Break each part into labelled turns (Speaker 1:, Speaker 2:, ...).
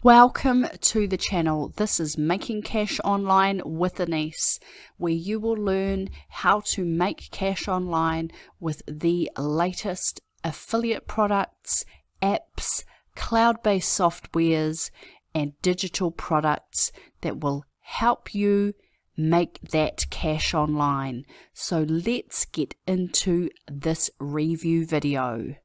Speaker 1: Welcome to the channel. This is Making Cash Online with Anise, where you will learn how to make cash online with the latest affiliate products, apps, cloud-based softwares, and digital products that will help you make that cash online. So let's get into this review video.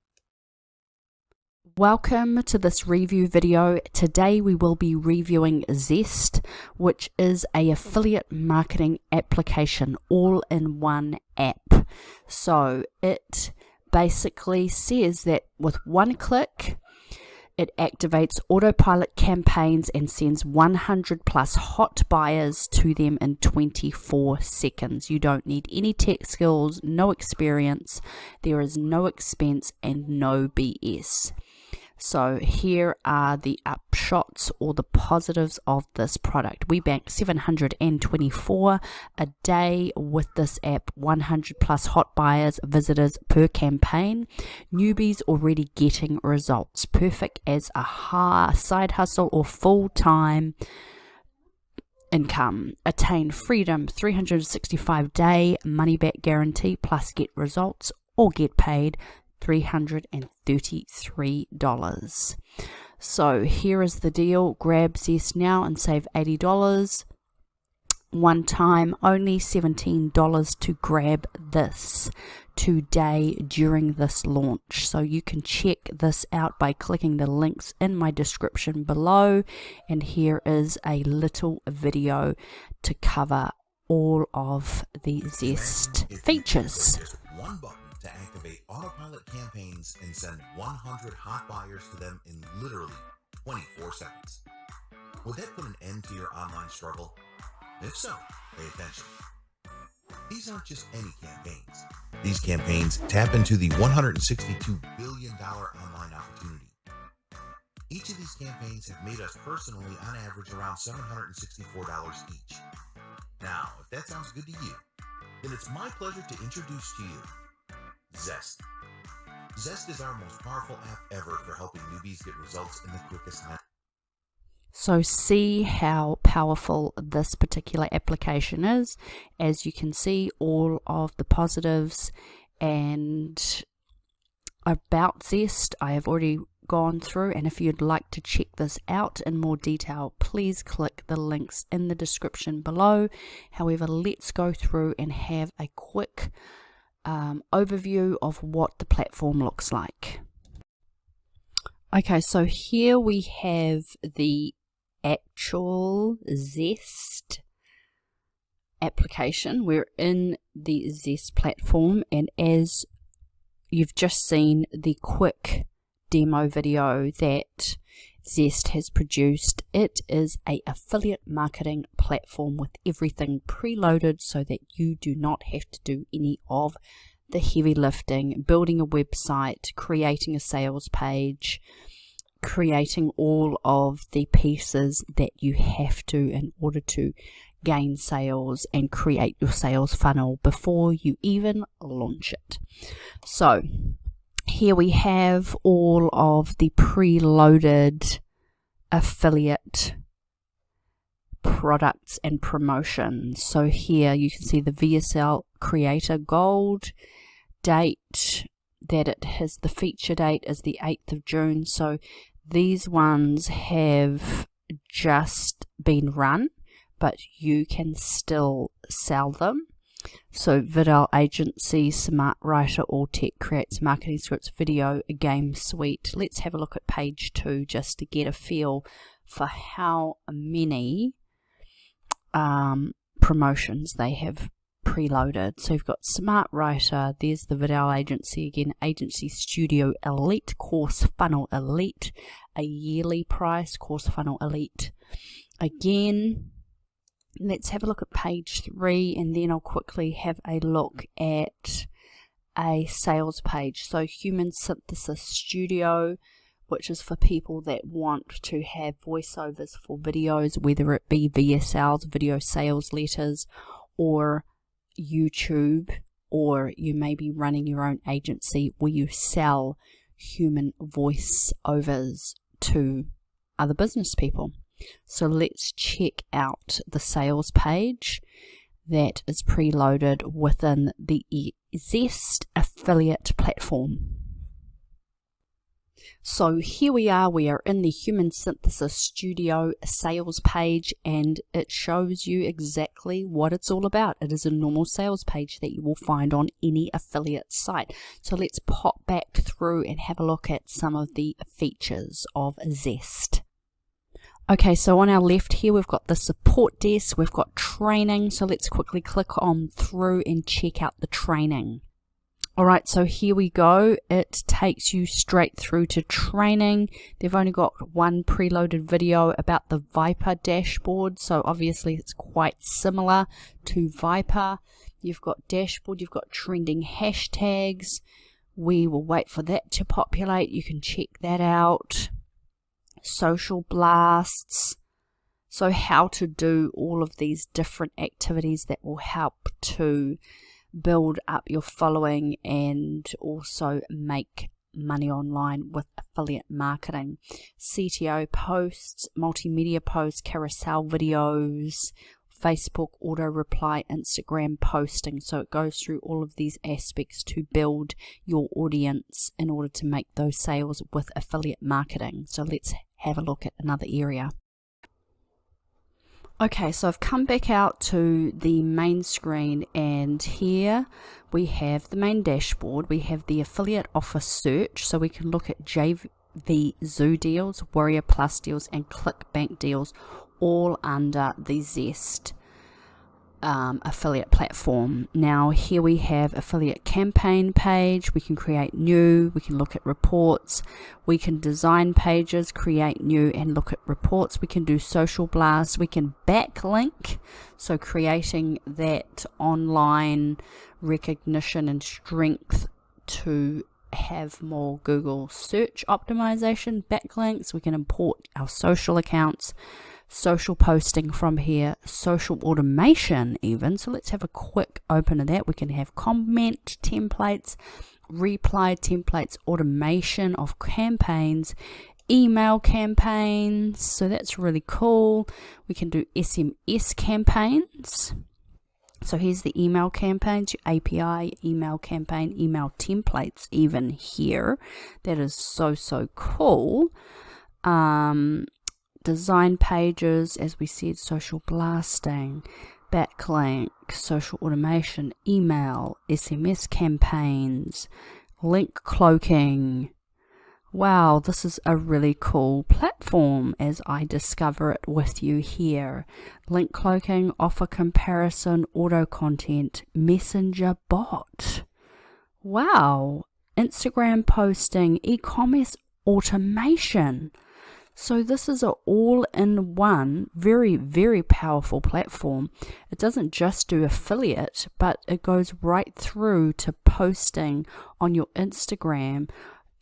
Speaker 1: Welcome to this review video. Today we will be reviewing Zest, which is an affiliate marketing application, all-in-one app. So it basically says that with one click, it activates autopilot campaigns and sends 100 plus hot buyers to them in 24 seconds. You don't need any tech skills, no experience, there is no expense and no BS. So here are the upshots or the positives of this product. We bank $724 a day with this app, 100 plus hot buyers, visitors per campaign. Newbies already getting results. Perfect as a side hustle or full-time income. Attain freedom, 365-day money-back guarantee plus get results or get paid $333. So here is the deal. Grab Zest now and save $80. One time, only $17 to grab this today during this launch. So you can check this out by clicking the links in my description below. And here is a little video to cover all of the Zest features.
Speaker 2: One button to activate autopilot campaigns and send 100 hot buyers to them in literally 24 seconds. Would that put an end to your online struggle? If so, pay attention. These aren't just any campaigns. These campaigns tap into the $162 billion online opportunity. Each of these campaigns have made us personally on average around $764 each. Now, if that sounds good to you, then it's my pleasure to introduce to you Zest. Zest is our most powerful app ever for helping newbies get results in the quickest time.
Speaker 1: So see how powerful this particular application is. As you can see, all of the positives and about Zest I have already gone through, and if you'd like to check this out in more detail, please click the links in the description below. However, let's go through and have a quick overview of what the platform looks like. Okay, so here we have the actual Zest application. We're in the Zest platform, and as you've just seen the quick demo video that Zest has produced, it is an affiliate marketing platform with everything preloaded so that you do not have to do any of the heavy lifting, building a website, creating a sales page, creating all of the pieces that you have to in order to gain sales and create your sales funnel before you even launch it. So here we have all of the preloaded affiliate products and promotions. So here you can see the VSL Creator Gold date that it has. The feature date is the 8th of June. So these ones have just been run, but you can still sell them. So Vidal Agency, Smart Writer, All Tech creates marketing scripts, video, a game suite. Let's have a look at page 2 just to get a feel for how many promotions they have preloaded. So you've got Smart Writer, there's the Vidal Agency again, Agency Studio Elite, Course Funnel Elite, a yearly price, Course Funnel Elite again. Let's have a look at page 3, and then I'll quickly have a look at a sales page. So Human Synthesis Studio, which is for people that want to have voiceovers for videos, whether it be VSLs, video sales letters, or YouTube, or you may be running your own agency where you sell human voiceovers to other business people. So let's check out the sales page that is preloaded within the Zest affiliate platform. So here we are in the Human Synthesis Studio sales page, and it shows you exactly what it's all about. It is a normal sales page that you will find on any affiliate site. So let's pop back through and have a look at some of the features of Zest. Okay, so on our left here, we've got the support desk, we've got training. So let's quickly click on through and check out the training. Alright, so here we go. It takes you straight through to training. They've only got one preloaded video about the Viper dashboard, so obviously it's quite similar to Viper. You've got dashboard, you've got trending hashtags. We will wait for that to populate. You can check that out. Social blasts. So how to do all of these different activities that will help to build up your following and also make money online with affiliate marketing. CTO posts, multimedia posts, carousel videos, Facebook auto reply, Instagram posting. So it goes through all of these aspects to build your audience in order to make those sales with affiliate marketing. So let's have a look at another area. Okay, so I've come back out to the main screen, and here we have the main dashboard. We have the affiliate offer search, so we can look at JV Zoo deals, Warrior Plus deals, and ClickBank deals, all under the Zest affiliate platform. Now here we have affiliate campaign page. We can create new, we can look at reports, we can design pages, create new and look at reports. We can do social blasts, we can backlink, so creating that online recognition and strength to have more Google search optimization backlinks. We can import our social accounts, social posting from here, social automation even. So let's have a quick open of that. We can have comment templates, reply templates, automation of campaigns, email campaigns. So that's really cool. We can do SMS campaigns. So here's the email campaigns, your API, email campaign, email templates even here. That is so cool. Design pages, as we said, social blasting, backlink, social automation, email, SMS campaigns, link cloaking. Wow, this is a really cool platform as I discover it with you here. Link cloaking, offer comparison, auto content, messenger bot. Wow, Instagram posting, e-commerce automation. So this is an all-in-one, very powerful platform. It doesn't just do affiliate, but it goes right through to posting on your Instagram,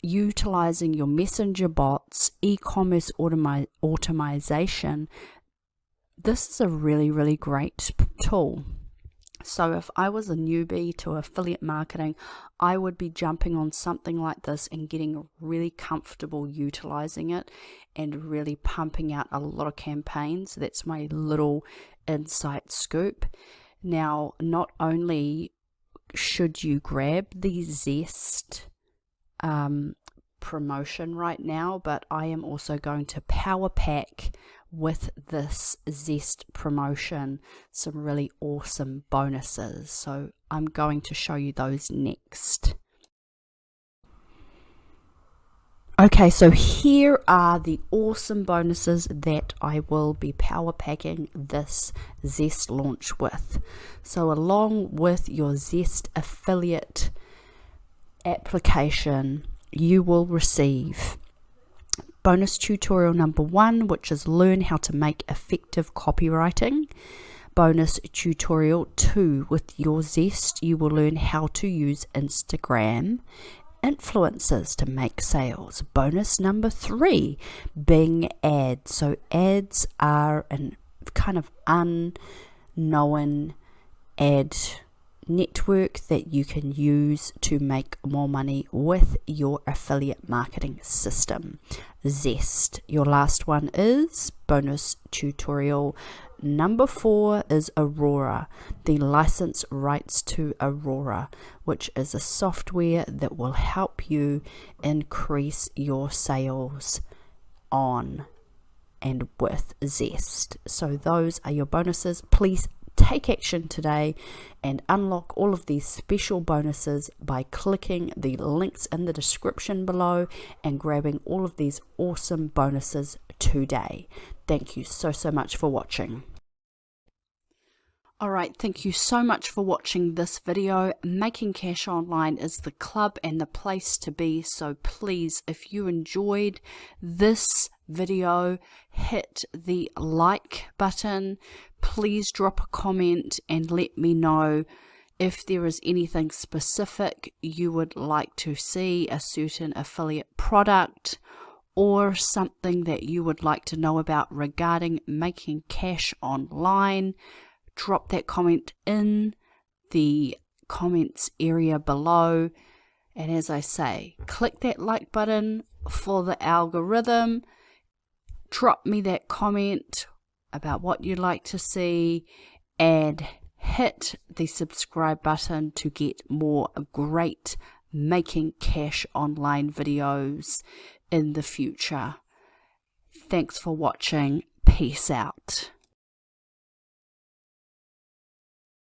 Speaker 1: utilizing your messenger bots, e-commerce automation. This is a really great tool. So if I was a newbie to affiliate marketing, I would be jumping on something like this and getting really comfortable utilizing it and really pumping out a lot of campaigns. That's my little insight scoop. Now, not only should you grab the Zest promotion right now, but I am also going to power pack with this Zest promotion some really awesome bonuses. So I'm going to show you those next. Okay, so here are the awesome bonuses that I will be power packing this Zest launch with. So along with your Zest affiliate application, you will receive bonus tutorial number 1, which is learn how to make effective copywriting. Bonus tutorial 2, with your Zest, you will learn how to use Instagram influencers to make sales. Bonus number 3, Bing ads. So ads are an kind of unknown ad network that you can use to make more money with your affiliate marketing system, Zest. Your last one is bonus tutorial number 4 is Aurora, the license rights to Aurora, which is a software that will help you increase your sales on and with Zest. So those are your bonuses. Please take action today and unlock all of these special bonuses by clicking the links in the description below and grabbing all of these awesome bonuses today. Thank you so much for watching. Alright, thank you so much for watching this video. Making Cash Online is the club and the place to be, so please, if you enjoyed this video, hit the like button. Please drop a comment and let me know if there is anything specific you would like to see, a certain affiliate product or something that you would like to know about regarding making cash online. Drop that comment in the comments area below, and as I say, click that like button for the algorithm. Drop me that comment about what you'd like to see and hit the subscribe button to get more great Making Cash Online videos in the future. Thanks for watching. Peace out.